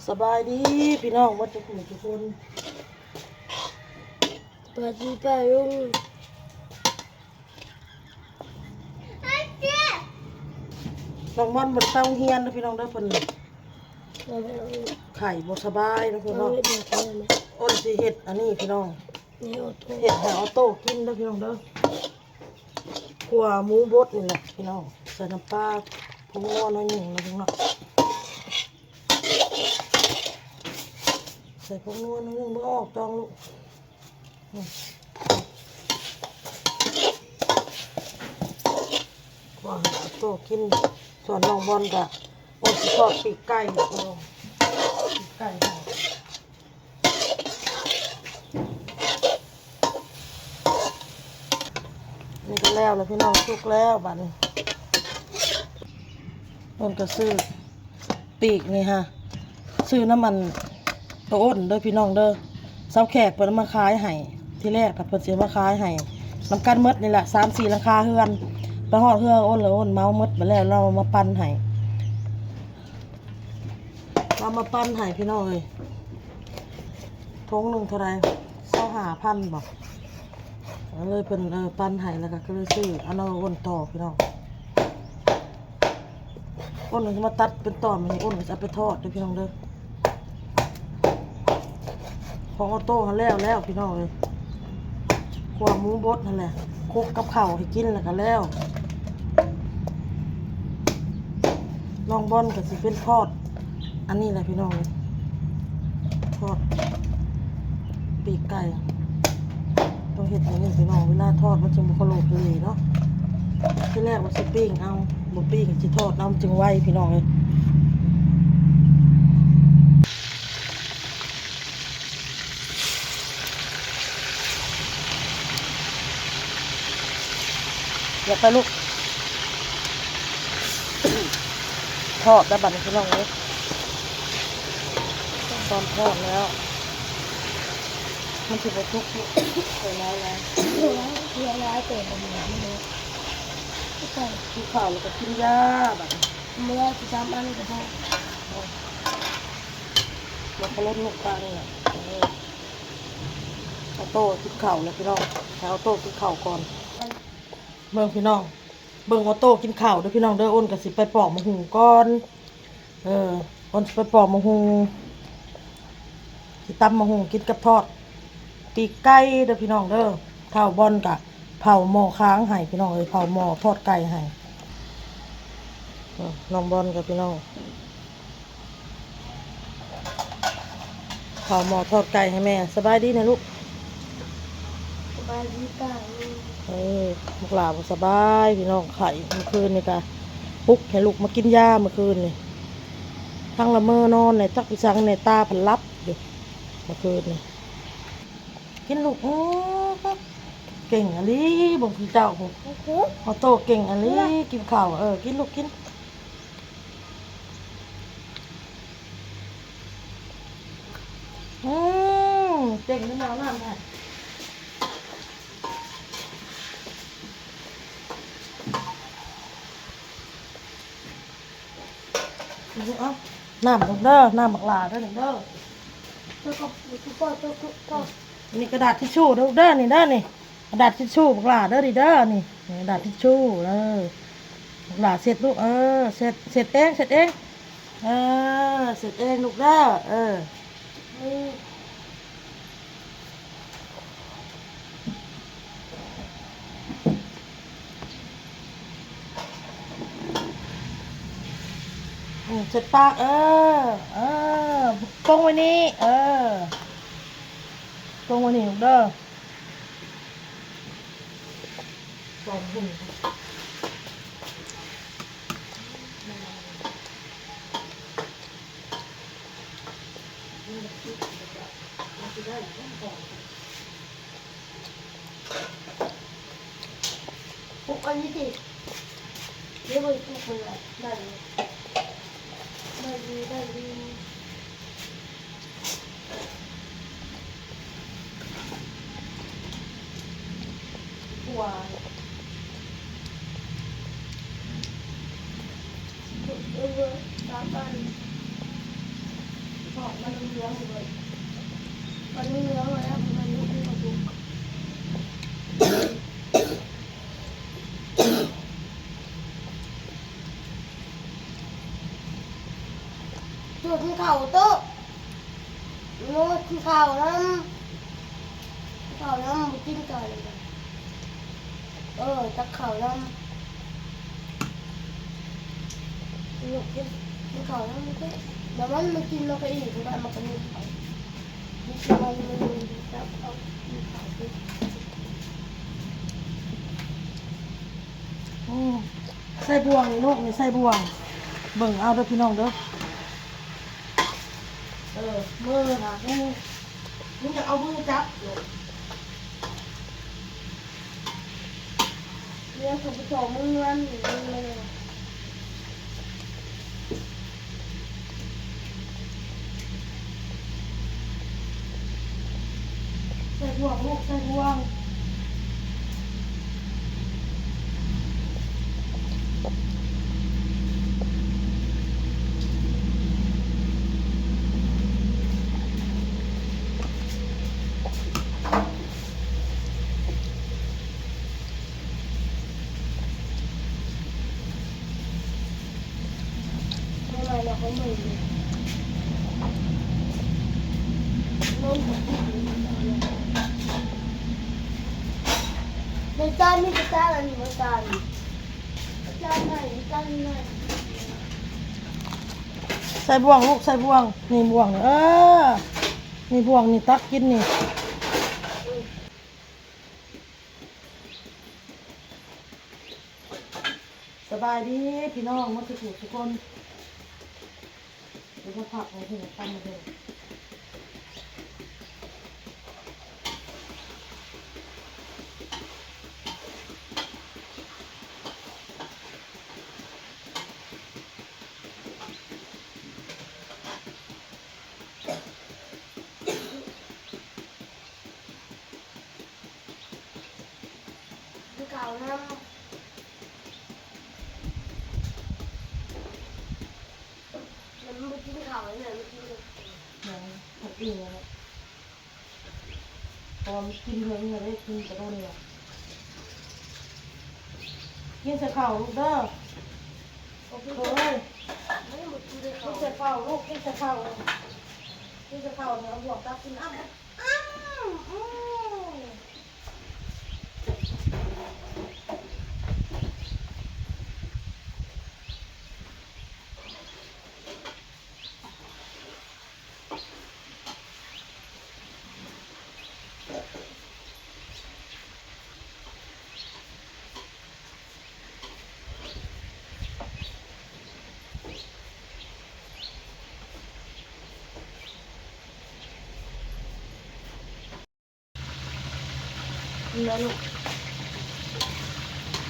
สบายดีพี่น้องวัดทุกคนทุกคนสวัสดีป้าลุงน้องมันบนเต้าเฮียนนะพี่น้องได้อเพิ่น เราไปเอา ไข่บ่สบายนะพี่ เรา น้อง ไปดูกันไหม อ้นสิเฮ็ดอันนี้พี่น้อง ในออโต้ เฮ็ดให้ออโต้กินเด้อพี่น้องเด้อขัวหมูบดนี่แหละพี่น้องใส่น้ำปลาผงนัวหน่อยหนึ่งนะพี่น้องใส่ผงนัวหน่อยหนึ่งบ่ออกจองลูกขัวให้ออโต้กินส่วนน้องบอลก็อ้นสิทอดปีกไก่พี่น้องปีกไก่ให้นี่ก็แล้วพี่น้องสุกแล้วบัดนี้อ้นก็ซื้อปีกนี่ฮะซื้อน้ำมันตัวอ้นเด้อพี่น้องเด้อเสาแขกเพิ่นเอามาขายให้ที่แรกกับเพิ่นสิมาขายให้น้ำกันหมดนี่แหละ3-4ราคาเฮือนไปฮอดเฮือนอ้นเลยอ้นเมาหมดไปแล้วเรามาปั่นให้เรามาปั่นให้พี่น้องเอ้ยทงหนึงเท่าไหร่25,000บ่เลยเป็นปั้นไห้แล้วก็เลยซื้อเอาน้ำอ้นต่อพี่น้องอ้นจะมาตัดเป็นตอนมันอ้นจะเอาไปทอดด้วยพี่น้องเด้อของออโต้เขาแล้วพี่น้องเลยความหมูบดนั่นแหละคลุกกับข้าวให้กินแล้วก็แล้วน้องบอลก็สิเป็นทอดอันนี้แหละพี่น้องเลยทอดปีกไก่ต้องเห็ดอย่างนี้พี่น้องเวลาทอดมันจะบุคโลกเลยเนาะที่แรกว่าสิปิ้งเอาบุปิ้งจะทอดเอาจึงไวพี่น้องเลยอยากไปลูก ทอดได้บัดนพี่น้องเลยตอนทอดแล้วมันถือว่าทุกข์ใส่ร้ายแล้ว เรือร้ายเตะผมเหมือนเลยไม่ใช่ กินข้าวแล้วก็กินยาแบบนี้ เมื่อที่ทำอันก็ได้ แล้วก็ลดลูกตาเนี่ยเอาโต้กินข้าวแล้วพี่น้องเอาโต้กินข้าวก่อนเบิ่งพี่น้องเบิ่งเอาโต้กินข้าวเด้อพี่น้องเด้ออ้นก็สิไปปอกมะฮุงก่อนอ้นสิไปปอกมะฮุงสิตำมะฮุงกินกับทอดปีกไก่เด้อพี่น้องเด้อข้าวบอนกะเผาหม้อค้างให้พี่น้องเผาหม้อทอดไก่ให้น้องบอลกับพี่น้องเผาหม้อทอดไก่ให้แม่สบายดีนะลูก สบายดีป้าลุง ลูกหลานบ่สบายพี่น้องไข่เมื่อคืนนี่กะปลุกให้ลูกมากินยาเมื่อคืนนี่ทั้งละเมอนอนในทักพิชังในตาพันลับอยู่เมื่อคืนนี่กินลูกเก่งอันนี้บอกพี่เจ้าผมออโต้เก่งอันนี้กินข้าวกินลูกกินเก่งด้วยน้ำน้ำค่ะเอาน้ำลูกเด้อน้ำหมักหลาเด้อเด้อ ตัวก็ตัว นี่กระดาษทิชชู่เด้อเด้อนี่เด้อนี่กระดาษทิชชู่หมักหลาเด้อดิเด้อนี่กระดาษทิชชู่หมักหลาเสร็จลูกเสร็จเองเสร็จเองเสร็จเองลูกเด้อเสร็จปากตรงไว้นี่ตรงไว้นี่ลูกเด้อสองหุ่นปุ๊บอันนี้ดิเดี๋ยวไปปุ๊บเลยได้เลยได้ดีหวาน ตามบ้าน พอ เหลืองเลยมันเหลืองแล้วมันลุกขึ้นมาดูจุดที่เข่าโต๊ะโน้ตที่เข่าน้ำเข่าน้ำบุกินก่อนเลยจะเข่าน้ำลูกกินเข่าน้ำไม่เดี๋ยวมันกินเราไปอีกมันก็นิ่มไปนี่คือมันจับเอากินเข่าไป ใส่บวงนี่ลูกนี่ใส่บวงเบิ่งเอาเด้อพี่น้องเด้อมือค่ะมึงจะเอามือจับลูก เรื่องของผู้ชมมึงวันหรือมึงเลย ใส่บวงลูกใส่บวงทำไมเราเขาไม่รู้น้องผมในจานนี่จะจานอะไรมาจานจานไหนจานไหน ใส่บวงลูกใส่บวงนี่บวงนี่นี่บวงนี่ตักกินนี่สบายดีพี่น้องมาสุขทุกคนเดี๋ยวจะผักมาถึงตั้งมาเลยคือเก่านะมันไม่กินข่าวเลยเนี่ยไม่กินเลย ยังผักอีกแล้วพอกินเพิ่งจะได้กินกระโดดเนี่ยกินใส่ข้าวลูกเด้อ โอ้โห เฮ้ย ไม่หมดกินเลย กิ เขา นใส่ข้าวลูกกินใส่ข้าวกินใส่ข้าวเนี่ยเอาบวกตักกินอ้ำนี่นะลูก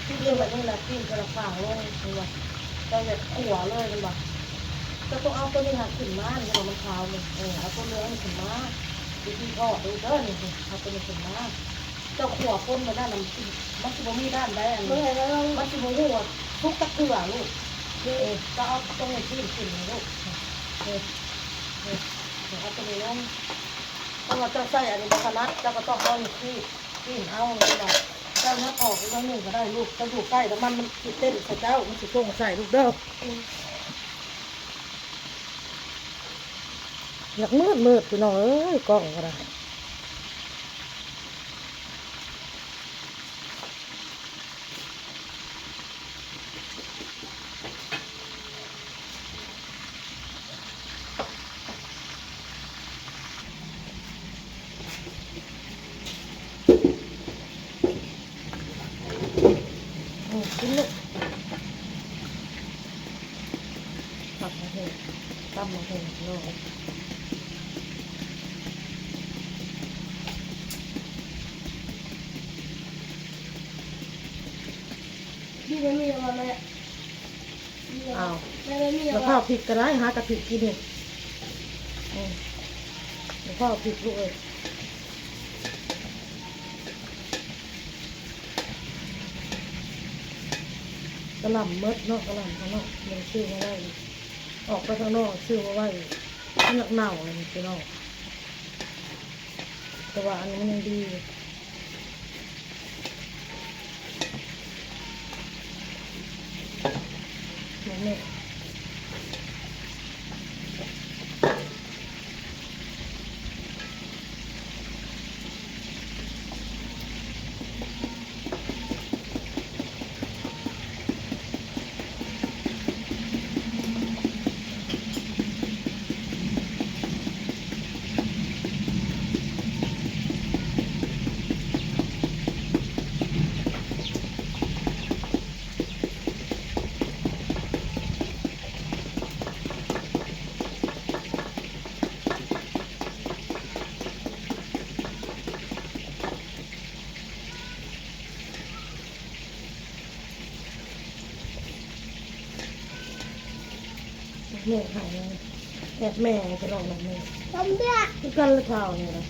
ที่เรียนแบบนี้แหละกินกระฝ่างลงคือว่าเราแบบขัวเลยกันบ่จะต้องเอาตัวนี้หักขึ้นมาเนี่ยมันขาวมันเอาตัวเนื้อมันขึ้นมาดูที่พ่อดูเด้อนี่เอาตัวนี้ขึ้นมาเจ้าขัวคนมาด้านนั้นมันจะบ่มีด้านใดอัน ไม่ นี้ เห็นแล้ว มันจะบ่หัวทุกตะเกียบลูกก็เอาตรงนี้ขึ้นขึ้นลูกเอาตัวนี้ลงต้องมาเจ้าใส่อันนี้ขนาดเจ้าก็ต้องเอานี่ขึ้นเอาเลยบ่เจ้านัดออกแล้วหนึ่งก็ได้ลูกจะอยู่ใกล้แต่มันสิเต้นใส่เจ้ามันสิส่งใส่ลูกเด้ออยากมืดพี่น้องเอ้ยกล้องก็ได้กินลูกตับมาเถอะตับมาเถอะน้อง พี่ไม่มีอะไรเลย อ้าว ไม่มีอะ แล้ว ไร ข้าวผิดก็ได้หากะผิดกินเนี่ยแล้วข้าวผิดลูกเอ้ยกระหล่ำเมดเนาะกระหล่ำข้างนอกมันซื้อมาไว้ออกไปข้างนอกซื้อมาไว้ มันเน่าเลยพี่น้องแต่ว่าอันนี้มันยังดีเหมือนเนี่ยแม่หายแอบแม่ไปลองแบบนี้ ทำได้ ที่กันละเท่าเนี่ยนะ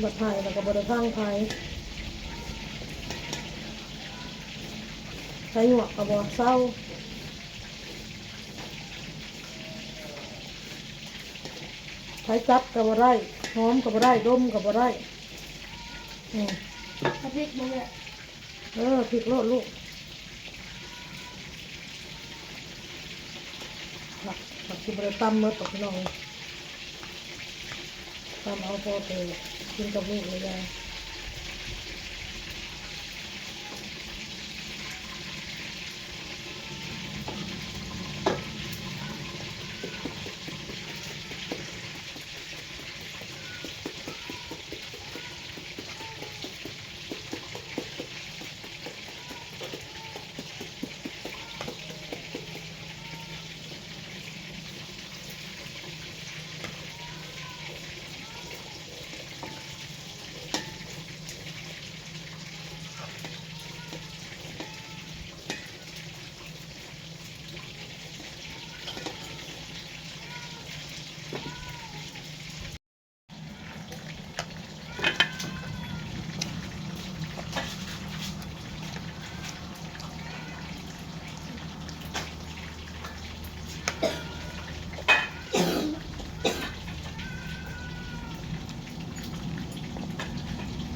บัดไทยแล้วก็บัดพังไทยใช้หยวกกับบอเศร้าใช้จับกับบ่ได้หอมกับบ่ได้ดมกับบ่ได้อืม ถ้าพริกมันเนี่ย พริกโลดลูกผักที่บริตำเมื่อตกน้องตำเอาพอไปกินกับลูกเลยยาย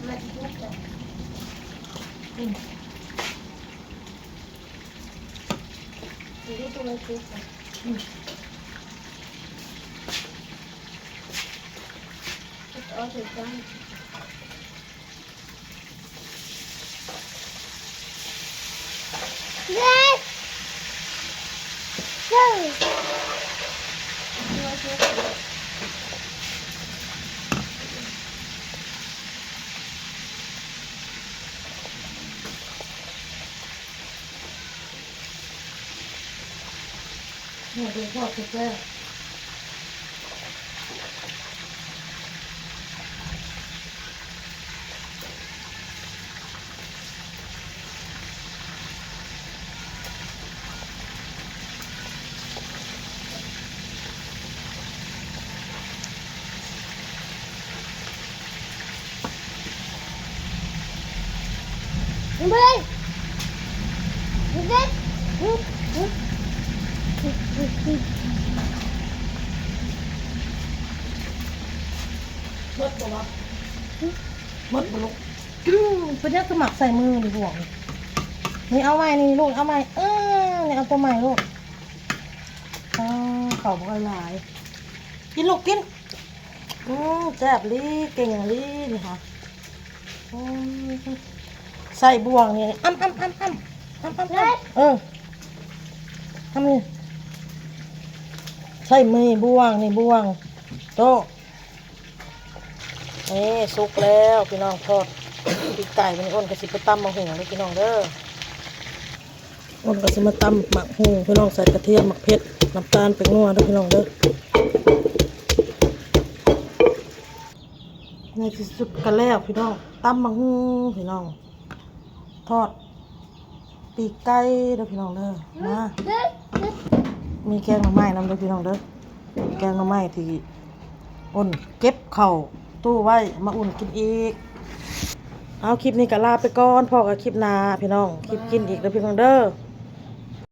มันทุกข์เลยอยู่ที่ตัวมันทุกข์เลยเอาถึงกันเย้เย้ตัวทุกข์เลย เนี่ยเดี๋ยวทอดเสร็จแล้วĐi đi. Đi đi.มดบ่วะมดบ่ลูกเป็นยังสมัครใส่มือดิห่วงนี่เอาใหม่นี่ลูกเอาใหม่นี่เอาตัวใหม่ลูกเข่าบ่ค่อยหลายกินลูกกินแซ่บลีเก่งลีนี่ค่ะใส่บ่วงนี่ทำนี่ใส่มือบ่วงนี่บ่วงโตนี่สุกแล้วพี่น้องทอดปีกไก่มันอ้นก็สิไปตำมะฮุ่งเลยพี่น้องเด้ออ้นก็สิมาตำหมักฮุ่งพี่น้องใส่กระเทียมหมักเผ็ดน้ำตาลเป็นนัวเด้อพี่น้องเด้อในที่สุดกันแล้วพี่น้องตำมะฮุ่งพี่น้องทอดปีกไก่เด้อพี่น้องเด้อมามีแกงหน่อไม้นำเด้อพี่น้องเด้อแกงหน่อไม้ที่อ้นเก็บเข่าตู้ไว้มาอุ่นกินอีกเอาคลิปนี้ก็ลาไปก่อนพอกับคลิปหน้าพี่น้องคลิปกินอีกเด้อพี่น้องเด้อ